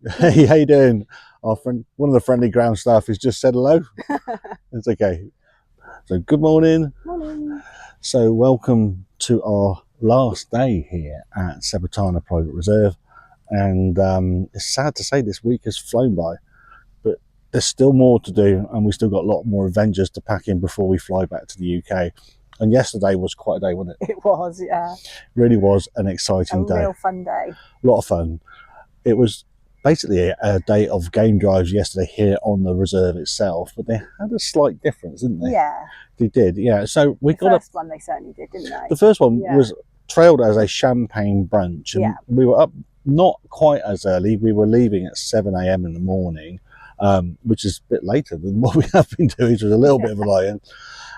Hey, how you doing? Our friend, one of the friendly ground staff has just said hello. It's okay. So good morning. Morning. So welcome to our last day here at Sebatana Private Reserve. And it's sad to say this week has flown by, but there's still more to do, and we still got a lot more adventures to pack in before we fly back to the UK. And yesterday was quite a day, wasn't it? It was, yeah. Really was an exciting day. A real fun day. A lot of fun. It was basically a day of game drives yesterday here on the reserve itself, but they had a slight difference, didn't they? Yeah. They did, yeah. So we got the first one they certainly did, didn't they? The first one was trailed as a champagne brunch, and we were up not quite as early. We were leaving at 7 a.m. in the morning, which is a bit later than what we have been doing, which was a little bit of a lie-in.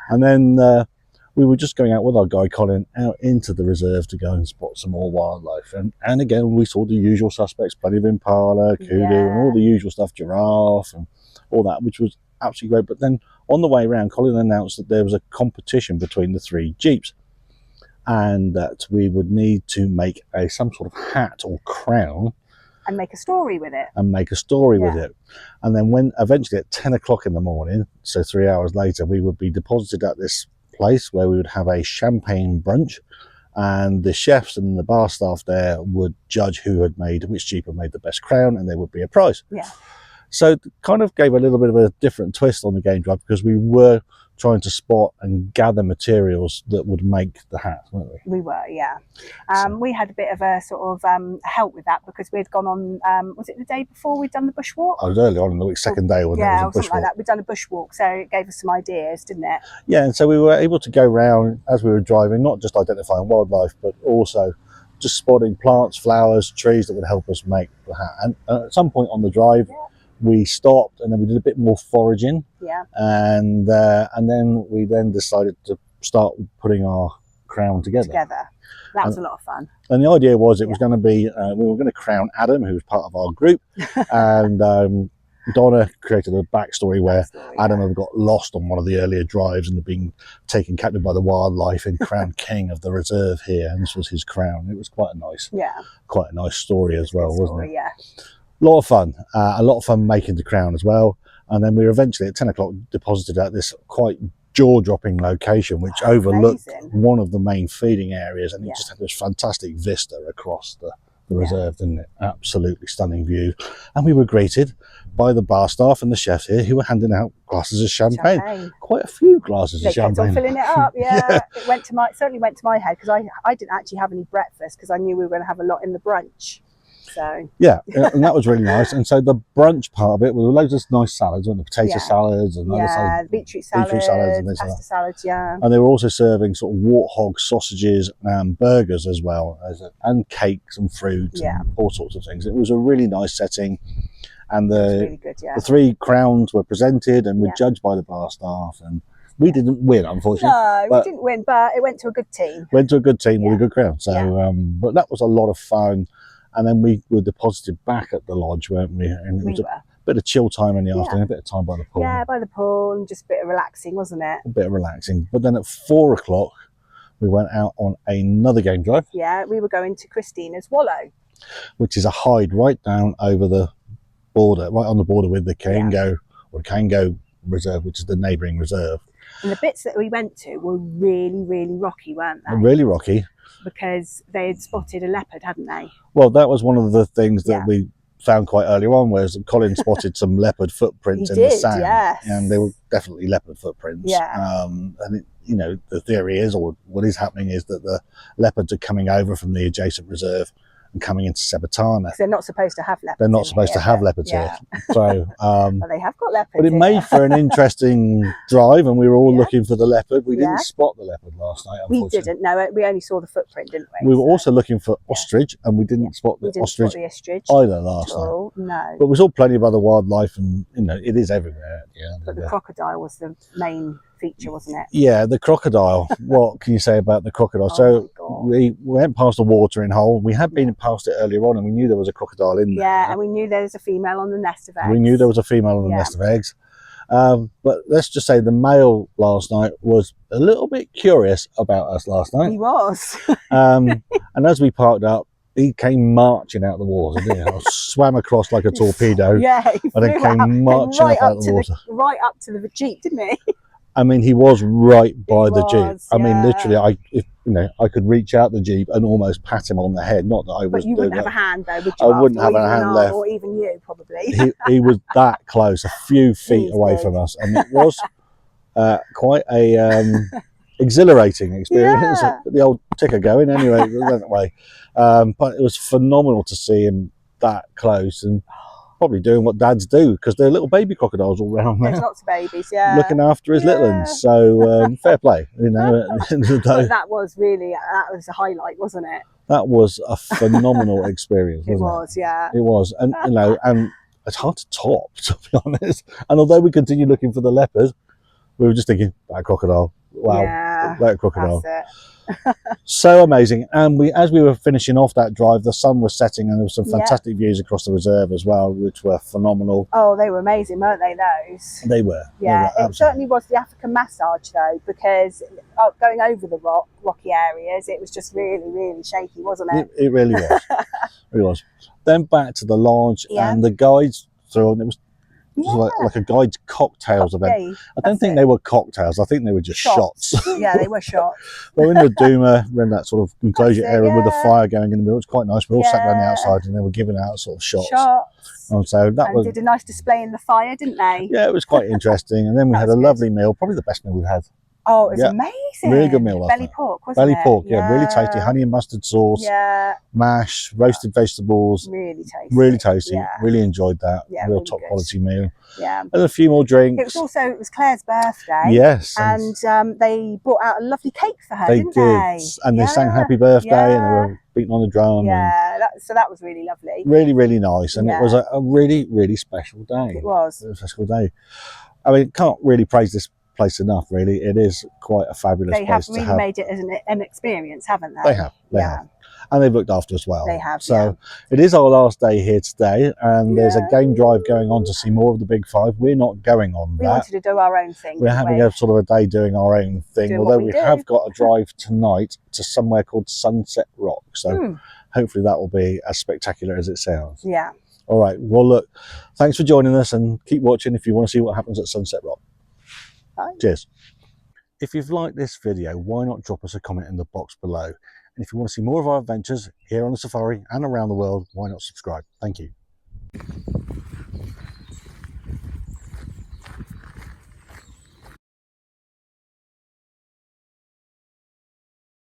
And then we were just going out with our guy Colin out into the reserve to go and spot some more wildlife. And again, we saw the usual suspects, plenty of impala, kudu, and all the usual stuff, giraffe and all that, which was absolutely great. But then on the way around, Colin announced that there was a competition between the three jeeps, and that we would need to make some sort of hat or crown and make a story with it. With it. And then when eventually at 10 o'clock in the morning, so 3 hours later, we would be deposited at this place where we would have a champagne brunch, and the chefs and the bar staff there would judge which jeep had made the best crown, and there would be a prize. So it kind of gave a little bit of a different twist on the game drive, because we were trying to spot and gather materials that would make the hat, weren't we? We were, yeah. We had a bit of a sort of help with that, because we'd gone on, was it the day before we'd done the bushwalk? I was early on in the week, second day, wasn't it? Yeah, or something like that. We'd done a bushwalk, so it gave us some ideas, didn't it? Yeah, and so we were able to go around as we were driving, not just identifying wildlife, but also just spotting plants, flowers, trees that would help us make the hat. And at some point on the drive, we stopped, and then we did a bit more foraging. And then we decided to start putting our crown together. That was a lot of fun. And the idea was it was going to be, we were going to crown Adam, who was part of our group, and Donna created a backstory where Adam had got lost on one of the earlier drives and had been taken captive by the wildlife and crowned king of the reserve here, and this was his crown. It was quite a nice story as well, wasn't it? Yeah. A lot of fun making the crown as well. And then we were eventually at 10 o'clock deposited at this quite jaw-dropping location, which overlooked one of the main feeding areas, and it just had this fantastic vista across the reserve, didn't it? Absolutely stunning view. And we were greeted by the bar staff and the chefs here, who were handing out glasses of champagne. Quite a few glasses of champagne. Kept on filling it up, It certainly went to my head, because I didn't actually have any breakfast, because I knew we were going to have a lot in the brunch. So yeah, and that was really nice. And so the brunch part of it was loads of nice salads, and the potato salads, and beetroot salads, and pasta salads, And they were also serving sort of warthog sausages and burgers as well, and cakes and fruit and all sorts of things. It was a really nice setting, and really good, the three crowns were presented and were judged by the bar staff, and we didn't win, unfortunately. No, we didn't win, but it went to a good team. With a good crown. So, but that was a lot of fun. And then we were deposited back at the lodge, weren't we? And it was a bit of chill time in the afternoon, a bit of time by the pool. Yeah, by the pool, and just a bit of relaxing, wasn't it? A bit of relaxing. But then at 4 o'clock, we went out on another game drive. Yeah, we were going to Christinas Wallow, which is a hide right down over the border, right on the border with the Kango Reserve, which is the neighbouring reserve. And the bits that we went to were really, really rocky, weren't they? Really rocky. Because they had spotted a leopard, hadn't they? Well, that was one of the things that we found quite early on, whereas Colin spotted some leopard footprints in the sand. And they were definitely leopard footprints. And the theory is, or what is happening, is that the leopards are coming over from the adjacent reserve and coming into Sebatana. They're not supposed to have leopards. They're not supposed to have leopards here. So, but they have got leopards. But it made for an interesting drive, and we were all looking for the leopard. We didn't spot the leopard last night, unfortunately. We didn't. No, we only saw the footprint, didn't we? We were also looking for ostrich, and we didn't spot the ostrich either last night. No. But we saw plenty of other wildlife, and it is everywhere. But the crocodile was the main feature, wasn't it? Yeah, the crocodile. What can you say about the crocodile? We went past a watering hole. We had been past it earlier on, and we knew there was a crocodile in there. Yeah, and we knew there was a female on the nest of eggs. But let's just say the male last night was a little bit curious about us last night. He was. And as we parked up, he came marching out of the water, didn't he? Swam across like a torpedo. Yeah, he and then flew came marching right up out of the water. right up to the Jeep, didn't he? I mean, he was right by the Jeep. Was, I mean, yeah. literally, I could reach out the Jeep and almost pat him on the head. Not that I was. But you wouldn't have a hand though, would you? I wouldn't have a hand left. Or even you, probably. He was that close, a few feet away from us, and it was quite a exhilarating experience. Yeah. The old ticker going anyway, that way. But it was phenomenal to see him that close and probably doing what dads do, because there are little baby crocodiles all around There's there. lots of babies, yeah. Looking after his little ones. So fair play, you know. At the end of the day. But that was a highlight, wasn't it? That was a phenomenal experience, wasn't it? It was, yeah. It was. And you know, and it's hard to top, to be honest. And although we continued looking for the leopard, we were just thinking, that crocodile. Wow, yeah, that crocodile. That's it. So amazing. And as we were finishing off that drive, the sun was setting and there were some fantastic views across the reserve as well, which were phenomenal. Oh, they were amazing, weren't they, those? They were. Yeah, they were, it certainly was the African massage though, because going over the rocky areas, it was just really, really shaky, wasn't it? It really was. It really was. Then back to the lodge and the guides through, and it was like a guide's cocktails event. I don't think they were cocktails. I think they were just shots. Yeah, they were shots. Well, in the Duma, we're in that sort of enclosure area with the fire going in the middle. It was quite nice. We all sat down the outside and they were giving out sort of shots. And so that did a nice display in the fire, didn't they? Yeah, it was quite interesting. And then we had a lovely meal, probably the best meal we've had. Oh, it was amazing. Really good meal. Belly pork, wasn't it? Belly pork, really tasty. Honey and mustard sauce, mash, roasted vegetables. Really tasty. Really tasty. Really enjoyed that. Real top quality meal. Yeah. And a few more drinks. It was Claire's birthday. Yes. And they brought out a lovely cake for her, didn't they? And they sang happy birthday and they were beating on the drum. Yeah, so that was really lovely. Really, really nice. And it was a really, really special day. It was. It was a special day. I mean, can't really praise this place enough, really. It is quite a fabulous place to have. They have really made it as an experience, haven't they? They have. They have. And they've looked after us well. They have. So it is our last day here today, and there's a game drive going on to see more of the Big Five. We're not going on that. We wanted to do our own thing. We're having a sort of a day doing our own thing, although we have got a drive tonight to somewhere called Sunset Rock. So hopefully that will be as spectacular as it sounds. Yeah. All right. Well, look, thanks for joining us, and keep watching if you want to see what happens at Sunset Rock. Bye. Cheers. If you've liked this video, why not drop us a comment in the box below? And if you want to see more of our adventures here on the safari and around the world, why not subscribe? Thank you.